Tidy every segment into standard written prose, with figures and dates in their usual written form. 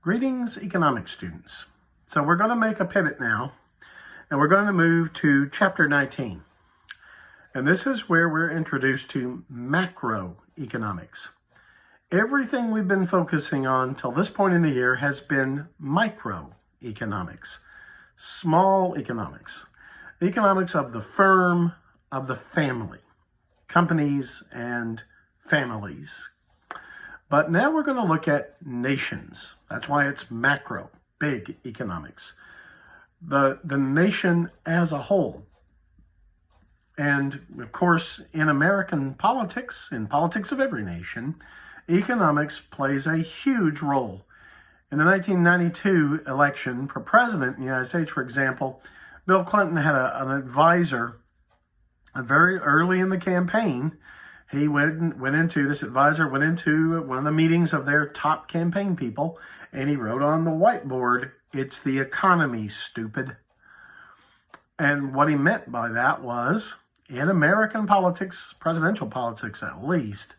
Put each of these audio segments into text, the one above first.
Greetings, economics students. So we're going to make a pivot now, and we're going to move to chapter 19. And this is where we're introduced to macroeconomics. Everything we've been focusing on till this point in the year has been microeconomics, small economics, the economics of the firm, of the family, companies and families. But now we're going to look at nations. That's why it's macro, big economics. The nation as a whole. And of course, in American politics, in politics of every nation, economics plays a huge role. In the 1992 election for president in the United States, for example, Bill Clinton had an advisor very early in the campaign. This advisor went into one of the meetings of their top campaign people, and he wrote on the whiteboard, "It's the economy, stupid." And what he meant by that was, in American politics, presidential politics at least,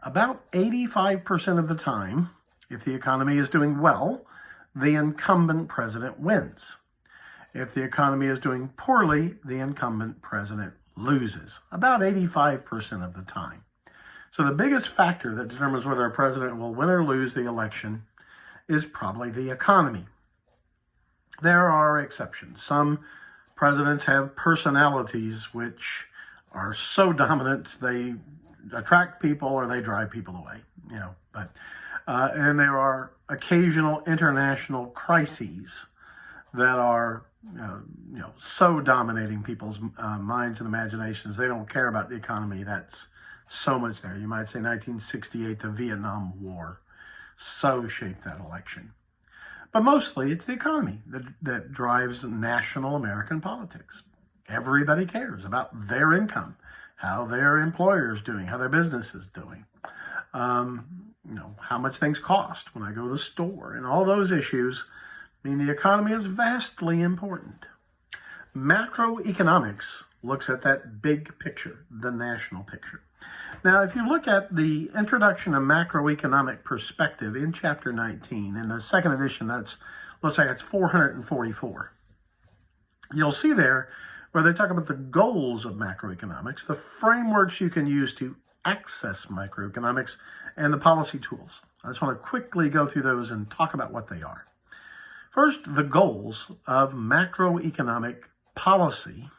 about 85% of the time, if the economy is doing well, the incumbent president wins. If the economy is doing poorly, the incumbent president loses, about 85% of the time. So the biggest factor that determines whether a president will win or lose the election is probably the economy. There are exceptions. Some presidents have personalities which are so dominant they attract people or they drive people away, and there are occasional international crises that are so dominating people's minds and imaginations, they don't care about the economy. That's so much there. You might say 1968, the Vietnam War, so shaped that election. But mostly it's the economy that drives national American politics. Everybody cares about their income, how their employer is doing, how their business is doing, how much things cost when I go to the store, and all those issues. I mean, the economy is vastly important. Macroeconomics looks at that big picture, the national picture. Now, if you look at the introduction of macroeconomic perspective in chapter 19, in the second edition, looks like it's 444. You'll see there where they talk about the goals of macroeconomics, the frameworks you can use to access microeconomics, and the policy tools. I just want to quickly go through those and talk about what they are. First, the goals of macroeconomic policy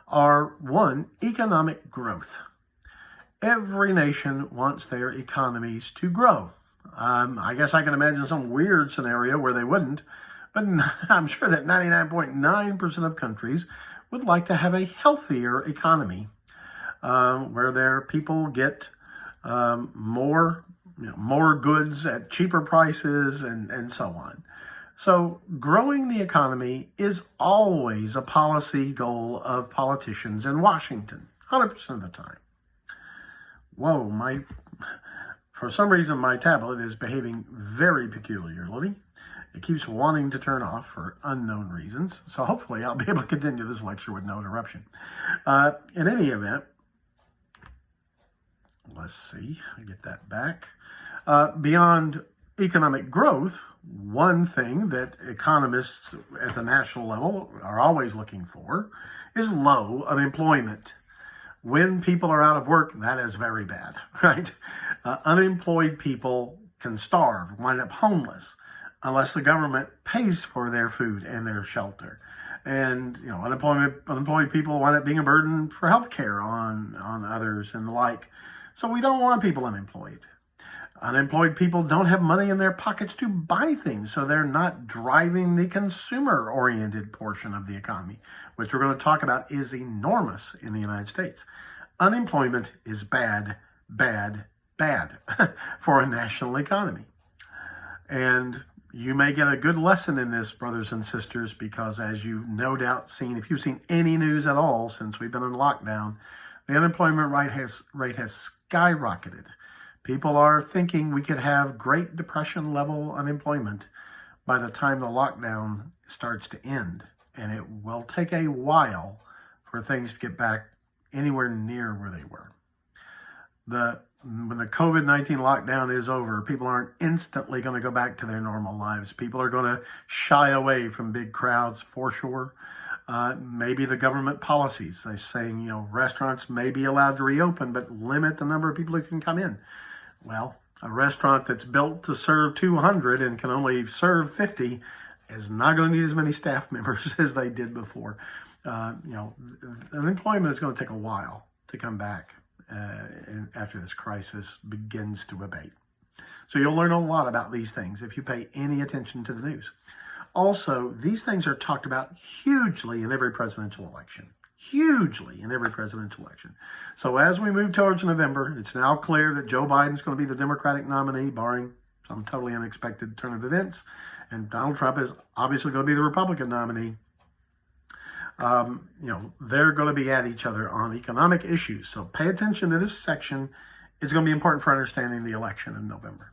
are, one, economic growth. Every nation wants their economies to grow. I guess I can imagine some weird scenario where they wouldn't, but I'm sure that 99.9% of countries would like to have a healthier economy where their people get more goods at cheaper prices and so on. So growing the economy is always a policy goal of politicians in Washington, 100% of the time. Whoa, for some reason my tablet is behaving very peculiarly. It keeps wanting to turn off for unknown reasons. So hopefully I'll be able to continue this lecture with no interruption. In any event, let's see, I get that back. Beyond economic growth, one thing that economists at the national level are always looking for is low unemployment. When people are out of work, that is very bad, right? Unemployed people can starve, wind up homeless, unless the government pays for their food and their shelter. And, unemployed people wind up being a burden for health care on others and the like. So we don't want people unemployed. Unemployed people don't have money in their pockets to buy things, so they're not driving the consumer-oriented portion of the economy, which we're going to talk about is enormous in the United States. Unemployment is bad, bad, bad for a national economy. And you may get a good lesson in this, brothers and sisters, because as you no doubt seen, if you've seen any news at all since we've been in lockdown, the unemployment rate has skyrocketed. People are thinking we could have Great Depression level unemployment by the time the lockdown starts to end. And it will take a while for things to get back anywhere near where they were. The when the COVID-19 lockdown is over, people aren't instantly going to go back to their normal lives. People are going to shy away from big crowds for sure. Maybe the government policies, they're saying, restaurants may be allowed to reopen, but limit the number of people who can come in. Well, a restaurant that's built to serve 200 and can only serve 50 is not going to need as many staff members as they did before. Unemployment is going to take a while to come back after this crisis begins to abate. So you'll learn a lot about these things if you pay any attention to the news. Also, these things are talked about hugely in every presidential election. Hugely in every presidential election. So as we move towards November, it's now clear that Joe Biden's going to be the Democratic nominee, barring some totally unexpected turn of events. And Donald Trump is obviously going to be the Republican nominee. They're going to be at each other on economic issues. So pay attention to this section. It's going to be important for understanding the election in November.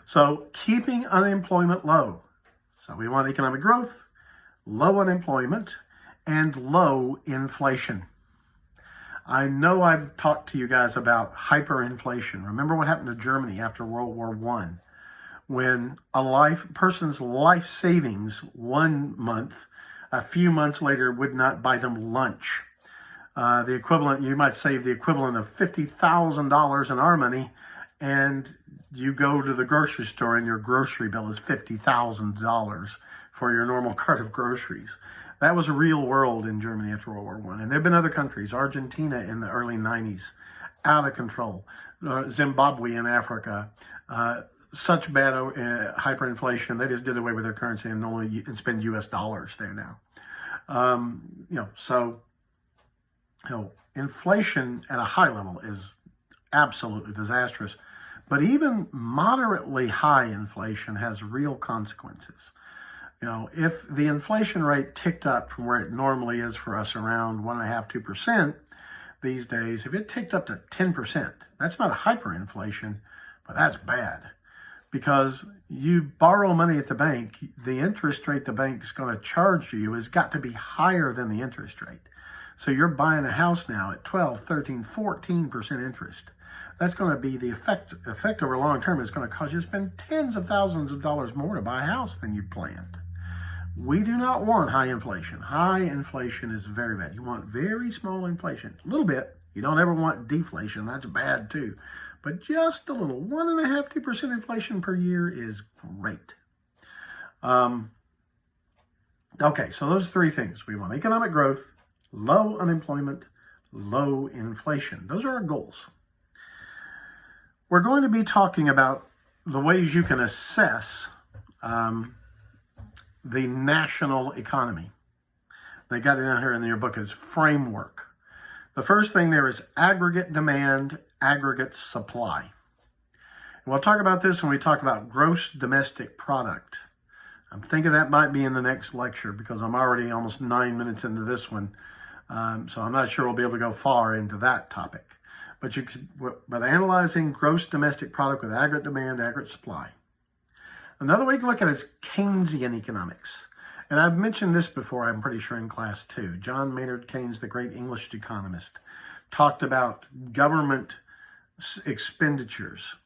So keeping unemployment low. So we want economic growth, low unemployment, and low inflation. I know I've talked to you guys about hyperinflation. Remember what happened to Germany after World War I, when a person's life savings 1 month, a few months later, would not buy them lunch. The equivalent, you might save the equivalent of $50,000 in our money, and you go to the grocery store and your grocery bill is $50,000 for your normal cart of groceries. That was a real world in Germany after World War I. And there have been other countries, Argentina in the early 90s, out of control. Zimbabwe in Africa, such bad hyperinflation, they just did away with their currency and spend US dollars there now. Inflation at a high level is absolutely disastrous. But even moderately high inflation has real consequences. If the inflation rate ticked up from where it normally is for us around 1.5%, 2% these days, if it ticked up to 10%, that's not a hyperinflation, but that's bad. Because you borrow money at the bank, the interest rate the bank's going to charge you has got to be higher than the interest rate. So you're buying a house now at 12, 13, 14% interest. That's going to be the effect over a long term is going to cause you to spend tens of thousands of dollars more to buy a house than you planned. We do not want high inflation. High inflation is very bad. You want very small inflation, a little bit. You don't ever want deflation. That's bad too. But just a little, 1.5%, 2% inflation per year is great. Okay, so those three things. We want economic growth, low unemployment, low inflation. Those are our goals. We're going to be talking about the ways you can assess the national economy. They got it down here in your book as framework. The first thing there is aggregate demand, aggregate supply. And we'll talk about this when we talk about gross domestic product. I'm thinking that might be in the next lecture because I'm already almost 9 minutes into this one. So I'm not sure we'll be able to go far into that topic. But analyzing gross domestic product with aggregate demand, aggregate supply. Another way to look at it is Keynesian economics. And I've mentioned this before, I'm pretty sure, in class 2. John Maynard Keynes, the great English economist, talked about government expenditures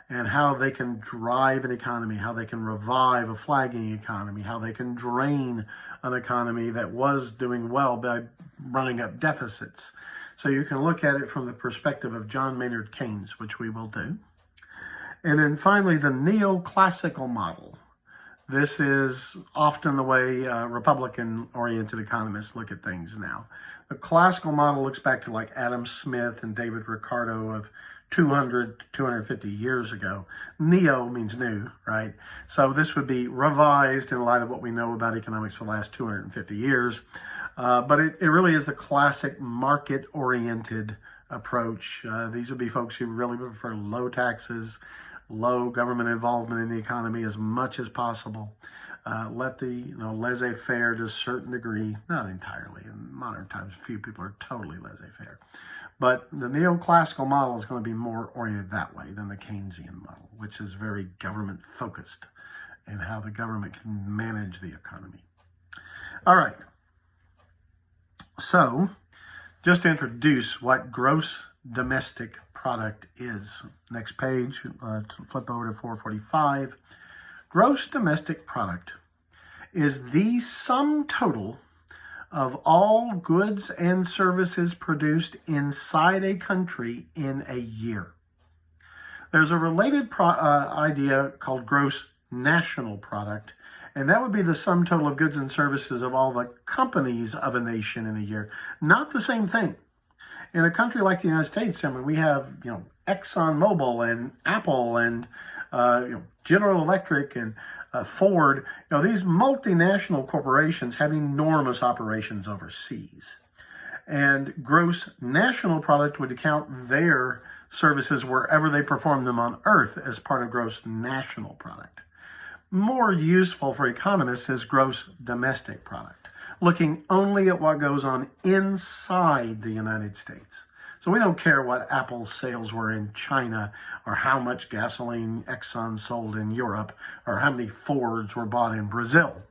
and how they can drive an economy, how they can revive a flagging economy, how they can drain an economy that was doing well by running up deficits. So you can look at it from the perspective of John Maynard Keynes, which we will do. And then finally, the Neoclassical Model. This is often the way Republican-oriented economists look at things now. The classical model looks back to like Adam Smith and David Ricardo of 200 to 250 years ago. Neo means new, right? So this would be revised in light of what we know about economics for the last 250 years. But it really is a classic market-oriented approach. These would be folks who really prefer low taxes, low government involvement in the economy as much as possible. Let the laissez-faire to a certain degree, not entirely. In modern times, few people are totally laissez-faire. But the neoclassical model is going to be more oriented that way than the Keynesian model, which is very government-focused in how the government can manage the economy. All right. So, just to introduce what gross domestic product is. Next page, flip over to 445. Gross domestic product is the sum total of all goods and services produced inside a country in a year. There's a related idea called gross national product, and that would be the sum total of goods and services of all the companies of a nation in a year. Not the same thing. In a country like the United States, I mean, we have, Exxon Mobil and Apple and, General Electric and Ford. These multinational corporations have enormous operations overseas. And gross national product would account their services wherever they perform them on Earth as part of gross national product. More useful for economists is gross domestic product, looking only at what goes on inside the United States. So we don't care what Apple's sales were in China or how much gasoline Exxon sold in Europe or how many Fords were bought in Brazil.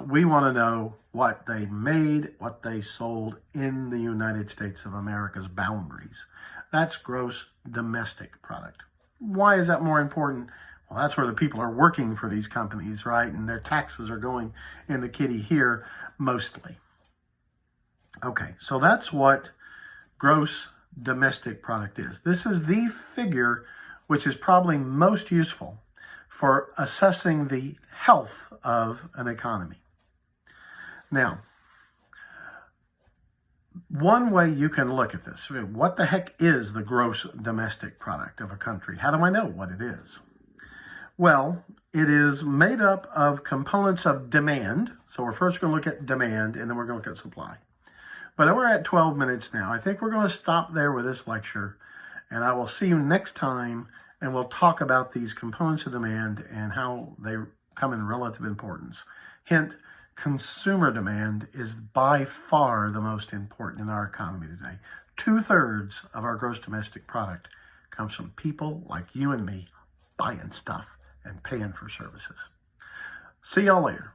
We want to know what they made, what they sold in the United States of America's boundaries. That's gross domestic product. Why is that more important? Well, that's where the people are working for these companies, right? And their taxes are going in the kitty here mostly. Okay, so that's what gross domestic product is. This is the figure which is probably most useful for assessing the health of an economy. Now, one way you can look at this, what the heck is the gross domestic product of a country? How do I know what it is? Well, it is made up of components of demand. So we're first going to look at demand, and then we're going to look at supply. But we're at 12 minutes now. I think we're going to stop there with this lecture, and I will see you next time, and we'll talk about these components of demand and how they come in relative importance. Hint, consumer demand is by far the most important in our economy today. 2/3 of our gross domestic product comes from people like you and me buying stuff and paying for services. See y'all later.